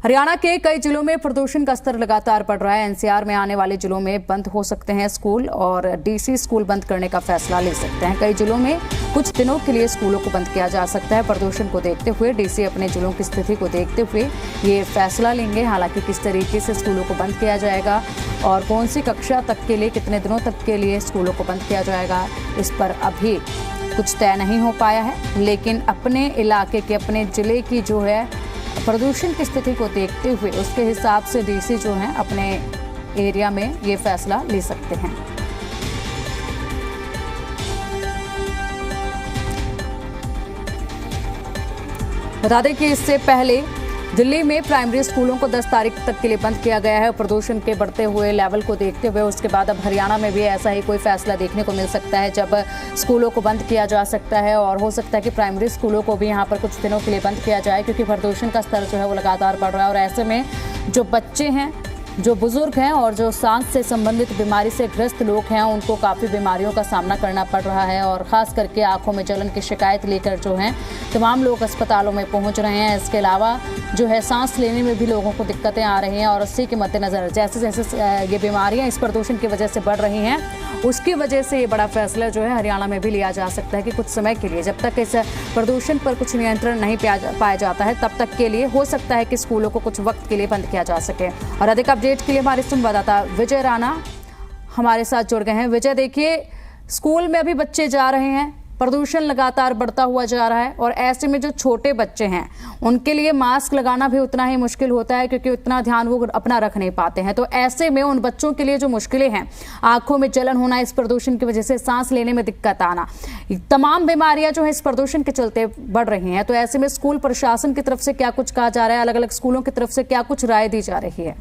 हरियाणा के कई जिलों में प्रदूषण का स्तर लगातार बढ़ रहा है। एनसीआर में आने वाले जिलों में बंद हो सकते हैं स्कूल और डीसी स्कूल बंद करने का फैसला ले सकते हैं। कई जिलों में कुछ दिनों के लिए स्कूलों को बंद किया जा सकता है। प्रदूषण को देखते हुए डीसी अपने जिलों की स्थिति को देखते हुए ये फैसला लेंगे। हालांकि किस तरीके से स्कूलों को बंद किया जाएगा और कौन सी कक्षा तक के लिए, कितने दिनों तक के लिए स्कूलों को बंद किया जाएगा, इस पर अभी कुछ तय नहीं हो पाया है। लेकिन अपने इलाके के, अपने जिले की जो है प्रदूषण की स्थिति को देखते हुए उसके हिसाब से डीसी जो हैं अपने एरिया में ये फैसला ले सकते हैं। बता दें कि इससे पहले दिल्ली में प्राइमरी स्कूलों को 10 तारीख तक के लिए बंद किया गया है। प्रदूषण के बढ़ते हुए लेवल को देखते हुए उसके बाद अब हरियाणा में भी ऐसा ही कोई फैसला देखने को मिल सकता है, जब स्कूलों को बंद किया जा सकता है। और हो सकता है कि प्राइमरी स्कूलों को भी यहाँ पर कुछ दिनों के लिए बंद किया जाए, क्योंकि प्रदूषण का स्तर जो है वो लगातार बढ़ रहा है। और ऐसे में जो बच्चे हैं, जो बुजुर्ग हैं और जो सांस से संबंधित बीमारी से ग्रस्त लोग हैं, उनको काफ़ी बीमारियों का सामना करना पड़ रहा है। और ख़ास करके आंखों में जलन की शिकायत लेकर जो हैं तमाम लोग अस्पतालों में पहुंच रहे हैं। इसके अलावा जो है सांस लेने में भी लोगों को दिक्कतें आ रही हैं। और इसी के मद्देनज़र जैसे जैसे ये बीमारियां इस प्रदूषण की वजह से बढ़ रही हैं, उसकी वजह से ये बड़ा फैसला जो है हरियाणा में भी लिया जा सकता है कि कुछ समय के लिए, जब तक इस प्रदूषण पर कुछ नियंत्रण नहीं पाया जाता है, तब तक के लिए हो सकता है कि स्कूलों को कुछ वक्त के लिए बंद किया जा सके। और अधिक अपडेट के लिए हमारे संवाददाता विजय राणा हमारे साथ जुड़ गए हैं। विजय, देखिए स्कूल में अभी बच्चे जा रहे हैं, प्रदूषण लगातार बढ़ता हुआ जा रहा है और ऐसे में जो छोटे बच्चे हैं उनके लिए मास्क लगाना भी उतना ही मुश्किल होता है, क्योंकि उतना ध्यान वो अपना रख नहीं पाते हैं। तो ऐसे में उन बच्चों के लिए जो मुश्किलें हैं, आंखों में जलन होना, इस प्रदूषण की वजह से सांस लेने में दिक्कत आना, तमाम बीमारियां जो है इस प्रदूषण के चलते बढ़ रही हैं। तो ऐसे में स्कूल प्रशासन की तरफ से क्या कुछ कहा जा रहा है, अलग अलग स्कूलों की तरफ से क्या कुछ राय दी जा रही है?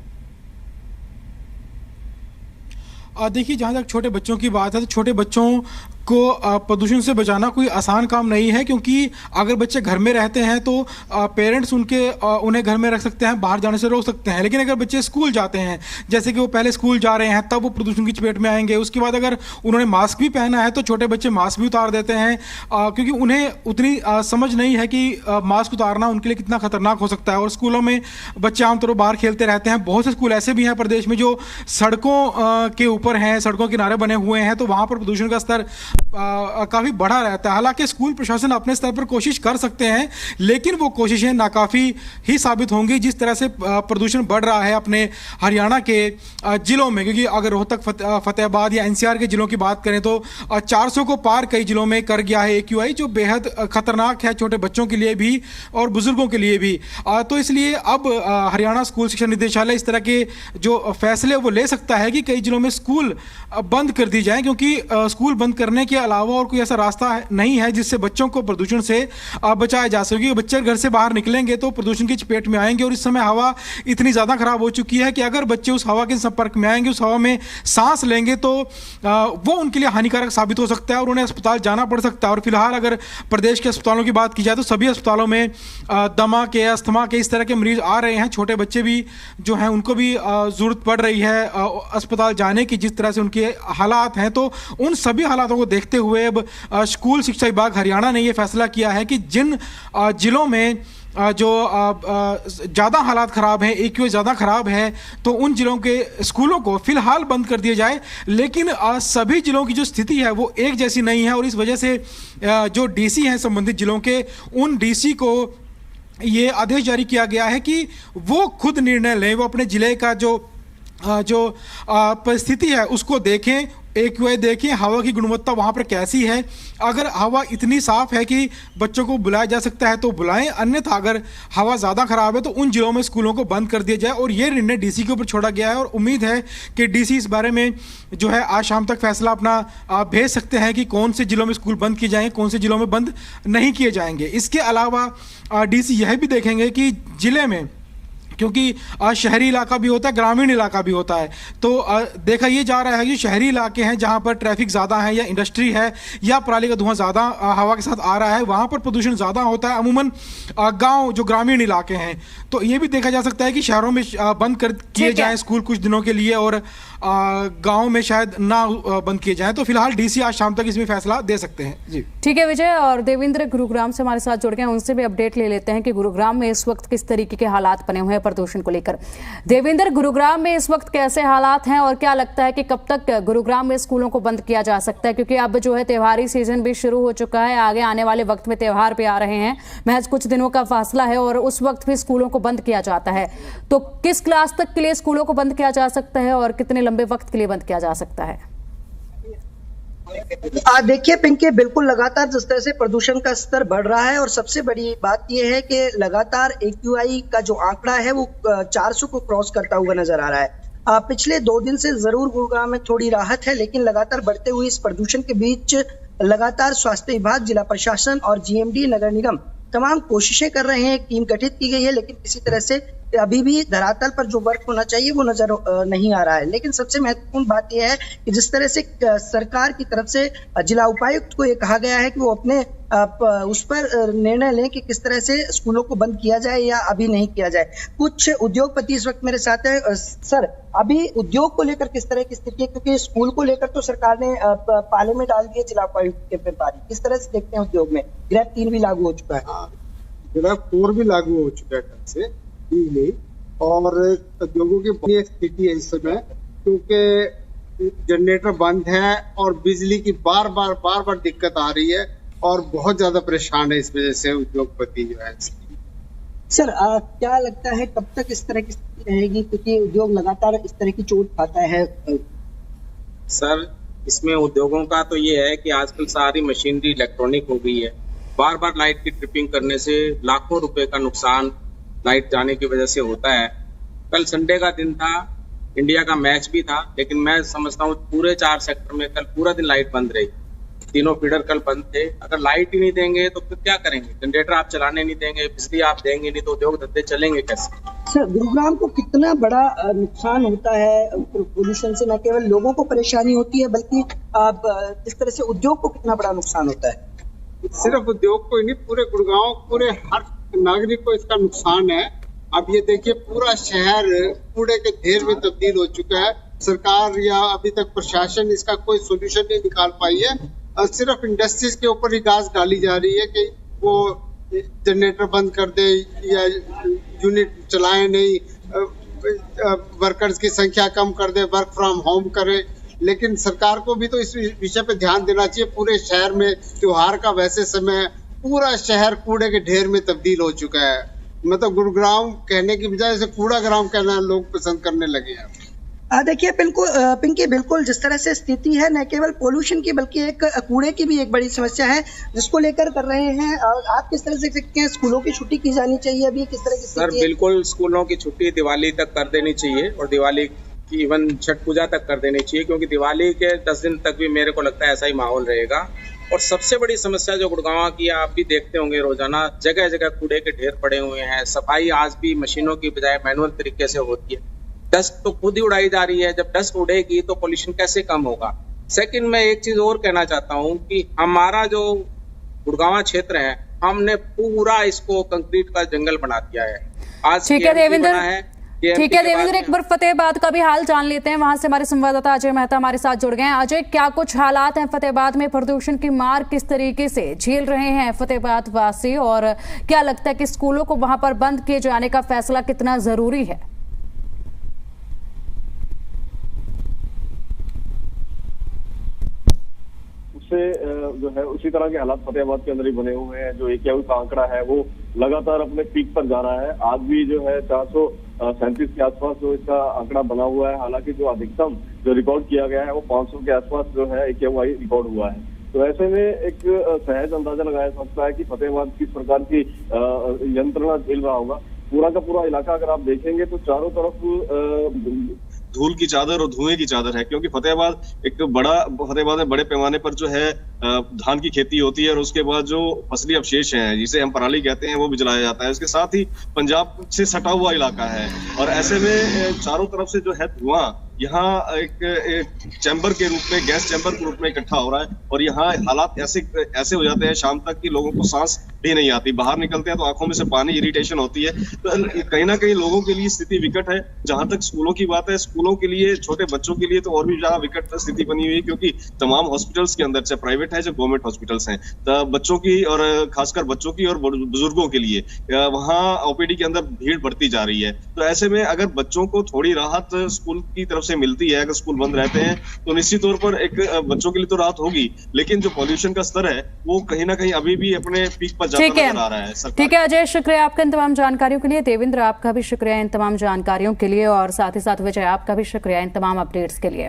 देखिए, जहाँ तक छोटे बच्चों की बात है तो छोटे बच्चों को प्रदूषण से बचाना कोई आसान काम नहीं है, क्योंकि अगर बच्चे घर में रहते हैं तो पेरेंट्स उन्हें घर में रख सकते हैं, बाहर जाने से रोक सकते हैं। लेकिन अगर बच्चे स्कूल जाते हैं, जैसे कि वो पहले स्कूल जा रहे हैं, तब वो प्रदूषण की चपेट में आएंगे। उसके बाद अगर उन्होंने मास्क भी पहना है तो छोटे बच्चे मास्क भी उतार देते हैं, क्योंकि उन्हें उतनी समझ नहीं है कि मास्क उतारना उनके लिए कितना खतरनाक हो सकता है। और स्कूलों में बच्चे आमतौर पर बाहर खेलते रहते हैं। बहुत से स्कूल ऐसे भी हैं प्रदेश में जो सड़कों के ऊपर हैं, सड़कों के किनारे बने हुए हैं, तो वहाँ पर प्रदूषण का स्तर काफ़ी बढ़ा रहता है। हालांकि स्कूल प्रशासन अपने स्तर पर कोशिश कर सकते हैं, लेकिन वो कोशिशें नाकाफ़ी ही साबित होंगी जिस तरह से प्रदूषण बढ़ रहा है अपने हरियाणा के जिलों में। क्योंकि अगर रोहतक, फतेहाबाद या एनसीआर के जिलों की बात करें तो 400 को पार कई जिलों में कर गया है AQI, जो बेहद खतरनाक है छोटे बच्चों के लिए भी और बुजुर्गों के लिए भी। तो इसलिए अब हरियाणा स्कूल शिक्षा निदेशालय इस तरह के जो फैसले वो ले सकता है कि कई जिलों में स्कूल बंद कर दी जाए, क्योंकि स्कूल बंद करने के अलावा और कोई ऐसा रास्ता नहीं है जिससे बच्चों को प्रदूषण से बचाया जा सके। बच्चे घर से बाहर निकलेंगे तो प्रदूषण की चपेट में आएंगे। और इस समय हवा इतनी ज़्यादा खराब हो चुकी है कि अगर बच्चे उस हवा के संपर्क में आएंगे, उस हवा में सांस लेंगे, तो वो उनके लिए हानिकारक साबित हो सकता है और उन्हें अस्पताल जाना पड़ सकता है। और फिलहाल अगर प्रदेश के अस्पतालों की बात की जाए तो सभी अस्पतालों में दमा के, अस्थमा के, इस तरह के मरीज आ रहे हैं। छोटे बच्चे भी जो हैं उनको भी ज़रूरत पड़ रही है अस्पताल जाने की, जिस तरह से उनके हालात हैं। तो उन सभी हालातों को देखते हुए अब स्कूल शिक्षा विभाग हरियाणा ने यह फैसला किया है कि जिन जिलों में जो ज़्यादा हालात ख़राब हैं, AQI ज़्यादा ख़राब है, तो उन जिलों के स्कूलों को फ़िलहाल बंद कर दिया जाए। लेकिन सभी जिलों की जो स्थिति है वो एक जैसी नहीं है और इस वजह से जो डीसी हैं संबंधित जिलों के, उन डीसी को ये आदेश जारी किया गया है कि वो खुद निर्णय लें, वो अपने ज़िले का जो परिस्थिति है उसको देखें, AQI देखें, हवा की गुणवत्ता वहाँ पर कैसी है। अगर हवा इतनी साफ़ है कि बच्चों को बुलाया जा सकता है तो बुलाएं, अन्यथा अगर हवा ज़्यादा ख़राब है तो उन जिलों में स्कूलों को बंद कर दिया जाए। और ये निर्णय डीसी के ऊपर छोड़ा गया है और उम्मीद है कि डीसी इस बारे में जो है आज शाम तक फैसला अपना भेज सकते हैं कि कौन से जिलों में स्कूल बंद किए जाएंगे, कौन से जिलों में बंद नहीं किए जाएंगे। इसके अलावा डीसी यह भी देखेंगे कि ज़िले में, क्योंकि शहरी इलाका भी होता है, ग्रामीण इलाका भी होता है, तो देखा ये जा रहा है कि शहरी इलाके हैं जहां पर ट्रैफिक ज़्यादा है या इंडस्ट्री है या पराली का धुआं ज़्यादा हवा के साथ आ रहा है, वहां पर प्रदूषण ज़्यादा होता है। अमूमन गांव जो ग्रामीण इलाके हैं, तो ये भी देखा जा सकता है कि शहरों में बंद कर किए जाएँ स्कूल कुछ दिनों के लिए और गाँव में शायद ना बंद किए जाएँ। तो फिलहाल डीसी आज शाम तक इसमें फैसला दे सकते हैं। जी ठीक है विजय। और देवेंद्र गुरुग्राम से हमारे साथ जुड़ गए हैं, उनसे भी अपडेट ले लेते हैं कि गुरुग्राम में इस वक्त किस तरीके के हालात बने हुए हैं। प्रदूषण को लेकर। देवेंद्र, गुरुग्राम में इस वक्त कैसे हालात हैं और क्या लगता है कि कब तक गुरुग्राम में स्कूलों को बंद किया जा सकता है, क्योंकि अब जो है त्योहारी सीजन भी शुरू हो चुका है, आगे आने वाले वक्त में त्योहार भी आ रहे हैं, महज कुछ दिनों का फासला है और उस वक्त भी स्कूलों को बंद किया जाता है। तो किस क्लास तक के लिए स्कूलों को बंद किया जा सकता है और कितने लंबे वक्त के लिए बंद किया जा सकता है? देखिए पिंकी, बिल्कुल लगातार जिस तरह से प्रदूषण का स्तर बढ़ रहा है और सबसे बड़ी बात यह है कि लगातार AQI का जो आंकड़ा है वो 400 को क्रॉस करता हुआ नजर आ रहा है। पिछले 2 दिन से जरूर गुरुग्राम में थोड़ी राहत है, लेकिन लगातार बढ़ते हुए इस प्रदूषण के बीच लगातार स्वास्थ्य विभाग, जिला प्रशासन और GMD नगर निगम तमाम कोशिशें कर रहे हैं। एक टीम गठित की गई है, लेकिन किसी तरह से अभी भी धरातल पर जो वर्क होना चाहिए वो नजर नहीं आ रहा है। लेकिन सबसे महत्वपूर्ण बात यह है कि जिस तरह से सरकार की तरफ से जिला उपायुक्त को ये कहा गया है कि वो अपने उस पर निर्णय लें कि किस तरह से स्कूलों को बंद किया जाए या अभी नहीं किया जाए। कुछ उद्योगपति इस वक्त मेरे साथ है। सर, अभी उद्योग को लेकर किस तरह की स्थिति है, क्योंकि स्कूल को लेकर तो सरकार ने पाले में डाल दिए जिला उपायुक्त के प्रभारी, किस तरह से देखते हैं उद्योग में? ग्रेड 3 भी लागू हो चुका है, ग्रेड 4 भी लागू हो चुका है कल से नहीं, और उद्योगों की बड़ी स्थिति है इस समय, क्योंकि जनरेटर बंद है और बिजली की बार बार दिक्कत आ रही है और बहुत ज्यादा परेशान है इस वजह से उद्योगपति जो है। सर, क्या लगता है कब तक इस तरह की स्थिति रहेगी, क्योंकि उद्योग लगातार इस तरह की चोट खाता है? सर, इसमें उद्योगों का तो ये है कि आजकल सारी मशीनरी इलेक्ट्रॉनिक हो गई है, बार लाइट की ट्रिपिंग करने से लाखों रुपए का नुकसान लाइट जाने की वजह से होता है। कल संडे का दिन था, इंडिया का मैच भी था, लेकिन मैं समझता हूँ पूरे 4 सेक्टर में कल पूरा दिन लाइट बंद रही। तीनों फीडर कल बंद थे। अगर लाइट ही नहीं देंगे तो फिर क्या करेंगे? जनरेटर आप चलाने नहीं देंगे, बिजली आप देंगे नहीं, तो उद्योग धंधे चलेंगे कैसे? सर, गुरुग्राम को कितना बड़ा नुकसान होता है पोल्यूशन से? न केवल लोगों को परेशानी होती है, बल्कि इस तरह से उद्योग को कितना बड़ा नुकसान होता है? सिर्फ उद्योग को ही नहीं, पूरे गुड़गांव, पूरे हर नागरिक को इसका नुकसान है। अब ये देखिए, पूरा शहर कूड़े के ढेर में तब्दील हो चुका है। सरकार या अभी तक प्रशासन इसका कोई सोल्यूशन नहीं निकाल पाई है। सिर्फ इंडस्ट्रीज के ऊपर ही गाज डाली जा रही है कि वो जनरेटर बंद कर दे या यूनिट चलाए नहीं, वर्कर्स की संख्या कम कर दे, वर्क फ्रॉम होम करे। लेकिन सरकार को भी तो इस विषय पे ध्यान देना चाहिए। पूरे शहर में त्योहार का वैसे समय पूरा शहर कूड़े के ढेर में तब्दील हो चुका है। मतलब गुरुग्राम कहने की बजाय इसे कूड़ा ग्राम कहना लोग पसंद करने लगे हैं। देखिए पिंकी, बिल्कुल जिस तरह से स्थिति है, न केवल पोल्यूशन की बल्कि एक कूड़े की भी एक बड़ी समस्या है, जिसको लेकर कर रहे हैं। आप किस तरह से देखते हैं? स्कूलों की छुट्टी की जानी चाहिए अभी, किस तरह की? सर, बिल्कुल स्कूलों की छुट्टी दिवाली तक कर देनी चाहिए और दिवाली की इवन छठ पूजा तक कर देनी चाहिए, क्योंकि दिवाली के 10 दिन तक भी मेरे को लगता है ऐसा ही माहौल रहेगा। और सबसे बड़ी समस्या जो गुड़गांव की, आप भी देखते होंगे रोजाना जगह जगह कूड़े के ढेर पड़े हुए हैं। सफाई आज भी मशीनों की बजाय मैनुअल तरीके से होती है। डस्ट तो खुद ही उड़ाई जा रही है। जब डस्ट उड़ेगी तो पोल्यूशन कैसे कम होगा? सेकंड, मैं एक चीज और कहना चाहता हूँ कि हमारा जो गुड़गांव क्षेत्र है, हमने पूरा इसको कंक्रीट का जंगल बना दिया है। आज ठीक है देवेंद्र, एक बार फतेहाबाद का भी हाल जान लेते हैं। वहां से हमारे संवाददाता अजय मेहता हमारे साथ जुड़ गए हैं। अजय, क्या कुछ हालात हैं फतेहाबाद में? प्रदूषण की मार किस तरीके से झेल रहे हैं फतेहाबाद वासी, और क्या लगता है कि स्कूलों को वहां पर बंद किए जाने का फैसला कितना जरूरी है? जो है उसी तरह के हालात फतेहाबाद के अंदर ही बने हुए हैं। जो AQI का आंकड़ा है वो लगातार अपने पीक पर जा रहा है। आज भी जो है 437 के आसपास जो इसका आंकड़ा बना हुआ है। हालांकि जो अधिकतम जो रिकॉर्ड किया गया है वो 500 के आसपास जो है AQI रिकॉर्ड हुआ है। तो ऐसे में एक सहज अंदाजा लगाया जा सकता है कि फतेहाबाद किस प्रकार की यंत्रणा झेल रहा होगा। पूरा का पूरा इलाका अगर आप देखेंगे तो चारों तरफ धूल की चादर और धुएं की चादर है, क्योंकि फतेहाबाद में बड़े पैमाने पर जो है धान की खेती होती है और उसके बाद जो फसली अवशेष हैं, जिसे हम पराली कहते हैं, वो भी जलाया जाता है। उसके साथ ही पंजाब से सटा हुआ इलाका है और ऐसे में चारों तरफ से जो है धुआं यहाँ एक चैम्बर के रूप में, गैस चैम्बर के रूप में इकट्ठा हो रहा है और यहाँ हालात ऐसे हो जाते हैं शाम तक कि लोगों को सांस भी नहीं आती, बाहर निकलते हैं तो आंखों में से पानी, इरिटेशन होती है। तो कहीं ना कहीं लोगों के लिए स्थिति विकट है। जहां तक स्कूलों की बात है, स्कूलों के लिए, छोटे बच्चों के लिए तो और भी ज्यादा विकट स्थिति बनी हुई है, क्योंकि तमाम हॉस्पिटल्स के अंदर, चाहे प्राइवेट है चाहे गवर्नमेंट हॉस्पिटल्स हैं, तो बच्चों की और खासकर बच्चों की और बुजुर्गों के लिए वहां ओपीडी के अंदर भीड़ बढ़ती जा रही है। तो ऐसे में अगर बच्चों को थोड़ी राहत स्कूल की तरफ से मिलती है, अगर स्कूल बंद रहते हैं, तो निश्चित तौर पर एक बच्चों के लिए तो राहत होगी, लेकिन जो पॉल्यूशन का स्तर है वो कहीं ना कहीं अभी भी अपने पीक पर जाता नजर आ रहा है। ठीक है अजय, शुक्रिया आपका इन तमाम जानकारियों के लिए। देवेंद्र, आपका भी शुक्रिया इन तमाम जानकारियों के लिए, और साथ ही साथ विजय, आपका भी शुक्रिया इन तमाम अपडेट्स के लिए।